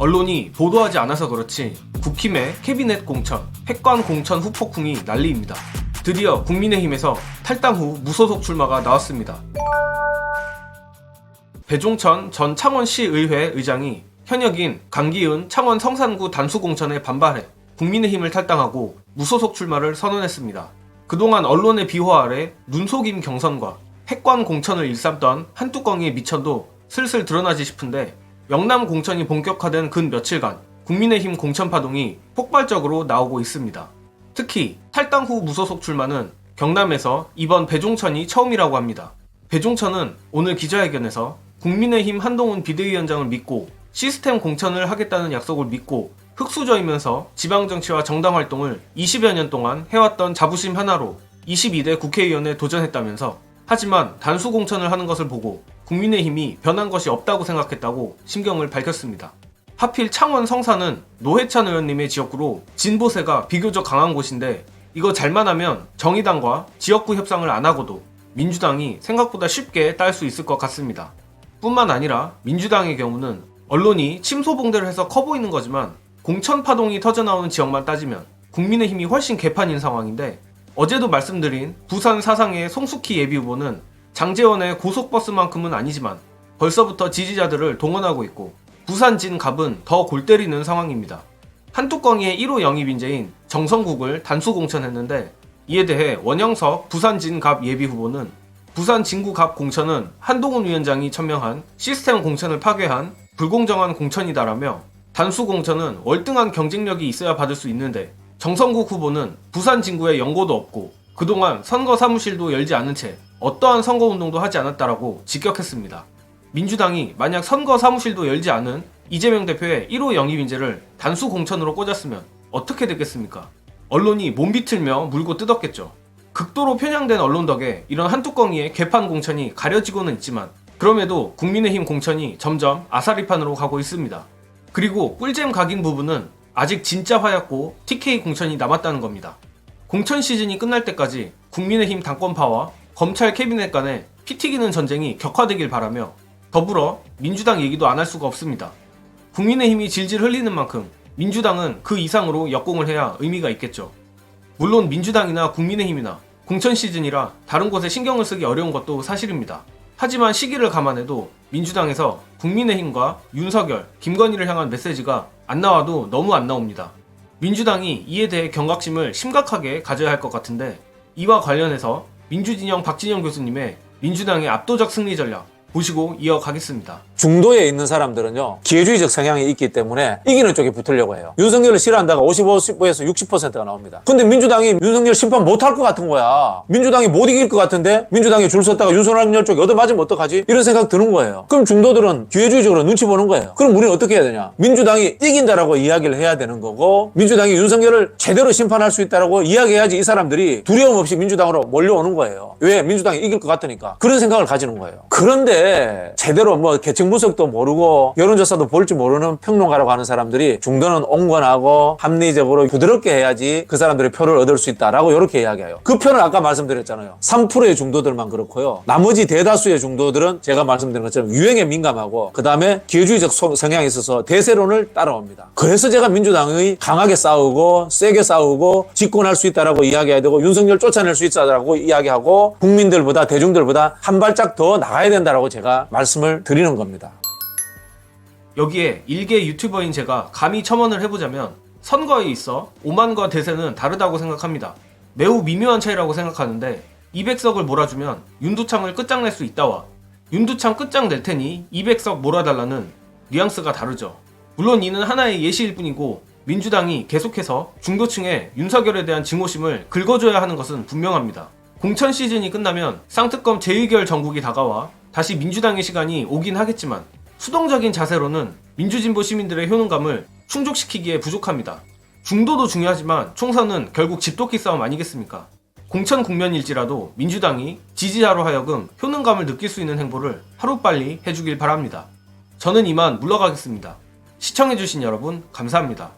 언론이 보도하지 않아서 그렇지 국힘의 캐비넷 공천, 핵관 공천 후폭풍이 난리입니다. 드디어 국민의힘에서 탈당 후 무소속 출마가 나왔습니다. 배종천 전 창원시의회 의장이 현역인 강기은 창원 성산구 단수공천에 반발해 국민의힘을 탈당하고 무소속 출마를 선언했습니다. 그동안 언론의 비호 아래 눈속임 경선과 핵관 공천을 일삼던 한뚜껑이의 미천도 슬슬 드러나지 싶은데 영남 공천이 본격화된 근 며칠간 국민의힘 공천 파동이 폭발적으로 나오고 있습니다. 특히 탈당 후 무소속 출마는 경남에서 이번 배종천이 처음이라고 합니다. 배종천은 오늘 기자회견에서 국민의힘 한동훈 비대위원장을 믿고 시스템 공천을 하겠다는 약속을 믿고 흑수저이면서 지방정치와 정당활동을 20여 년 동안 해왔던 자부심 하나로 22대 국회의원에 도전했다면서 하지만 단수 공천을 하는 것을 보고 국민의힘이 변한 것이 없다고 생각했다고 심경을 밝혔습니다. 하필 창원 성산은 노회찬 의원님의 지역구로 진보세가 비교적 강한 곳인데 이거 잘만 하면 정의당과 지역구 협상을 안 하고도 민주당이 생각보다 쉽게 딸 수 있을 것 같습니다. 뿐만 아니라 민주당의 경우는 언론이 침소봉대를 해서 커 보이는 거지만 공천 파동이 터져나오는 지역만 따지면 국민의힘이 훨씬 개판인 상황인데 어제도 말씀드린 부산 사상의 송숙희 예비후보는 장제원의 고속버스만큼은 아니지만 벌써부터 지지자들을 동원하고 있고 부산 진갑은 더 골 때리는 상황입니다. 한뚜껑이의 1호 영입 인재인 정성국을 단수 공천했는데 이에 대해 원영석 부산 진갑 예비후보는 부산 진구갑 공천은 한동훈 위원장이 천명한 시스템 공천을 파괴한 불공정한 공천이다라며 단수 공천은 월등한 경쟁력이 있어야 받을 수 있는데 정성국 후보는 부산 진구에 연고도 없고 그동안 선거 사무실도 열지 않은 채 어떠한 선거운동도 하지 않았다라고 직격했습니다. 민주당이 만약 선거 사무실도 열지 않은 이재명 대표의 1호 영입 인재를 단수 공천으로 꽂았으면 어떻게 됐겠습니까? 언론이 몸비틀며 물고 뜯었겠죠. 극도로 편향된 언론 덕에 이런 한뚜껑이의 개판 공천이 가려지고는 있지만 그럼에도 국민의힘 공천이 점점 아사리판으로 가고 있습니다. 그리고 꿀잼 각인 부분은 아직 진짜 하얗고 TK 공천이 남았다는 겁니다. 공천 시즌이 끝날 때까지 국민의힘 당권파와 검찰 캐비넷 간의 피 튀기는 전쟁이 격화되길 바라며 더불어 민주당 얘기도 안 할 수가 없습니다. 국민의힘이 질질 흘리는 만큼 민주당은 그 이상으로 역공을 해야 의미가 있겠죠. 물론 민주당이나 국민의힘이나 공천 시즌이라 다른 곳에 신경을 쓰기 어려운 것도 사실입니다. 하지만 시기를 감안해도 민주당에서 국민의힘과 윤석열, 김건희를 향한 메시지가 안 나와도 너무 안 나옵니다. 민주당이 이에 대해 경각심을 심각하게 가져야 할 것 같은데 이와 관련해서 민주진영 박진영 교수님의 민주당의 압도적 승리 전략 보시고 이어가겠습니다. 중도에 있는 사람들은요 기회주의적 성향이 있기 때문에 이기는 쪽에 붙으려고 해요. 윤석열을 싫어한다가 55에서 60%가 나옵니다. 근데 민주당이 윤석열 심판 못할 것 같은 거야. 민주당이 못 이길 것 같은데 민주당이 줄 섰다가 윤석열 쪽에 얻어맞으면 어떡하지? 이런 생각 드는 거예요. 그럼 중도들은 기회주의적으로 눈치 보는 거예요. 그럼 우리는 어떻게 해야 되냐? 민주당이 이긴다라고 이야기를 해야 되는 거고 민주당이 윤석열을 제대로 심판할 수 있다라고 이야기해야지 이 사람들이 두려움 없이 민주당으로 몰려오는 거예요. 왜? 민주당이 이길 것 같으니까. 그런 생각을 가지는 거예요. 그런데 제대로 계층 분석도 모르고 여론조사도 볼지 모르는 평론가라고 하는 사람들이 중도는 온건하고 합리적으로 부드럽게 해야지 그 사람들의 표를 얻을 수 있다라고 이렇게 이야기해요. 그 표는 아까 말씀드렸잖아요. 3%의 중도들만 그렇고요. 나머지 대다수의 중도들은 제가 말씀드린 것처럼 유행에 민감하고 그 다음에 기회주의적 성향이 있어서 대세론을 따라옵니다. 그래서 제가 민주당의 강하게 싸우고 세게 싸우고 집권할 수 있다라고 이야기해야 되고 윤석열 쫓아낼 수 있다라고 이야기하고 국민들보다 대중들보다 한 발짝 더 나가야 된다라고 제가 말씀을 드리는 겁니다. 여기에 일개 유튜버인 제가 감히 첨언을 해보자면 선거에 있어 오만과 대세는 다르다고 생각합니다. 매우 미묘한 차이라고 생각하는데 200석을 몰아주면 윤두창을 끝장낼 수 있다와 윤두창 끝장낼 테니 200석 몰아달라는 뉘앙스가 다르죠. 물론 이는 하나의 예시일 뿐이고 민주당이 계속해서 중도층의 윤석열에 대한 증오심을 긁어줘야 하는 것은 분명합니다. 공천 시즌이 끝나면 쌍특검 재의결 정국이 다가와 다시 민주당의 시간이 오긴 하겠지만 수동적인 자세로는 민주진보 시민들의 효능감을 충족시키기에 부족합니다. 중도도 중요하지만 총선은 결국 집도끼 싸움 아니겠습니까? 공천 국면일지라도 민주당이 지지자로 하여금 효능감을 느낄 수 있는 행보를 하루빨리 해주길 바랍니다. 저는 이만 물러가겠습니다. 시청해주신 여러분 감사합니다.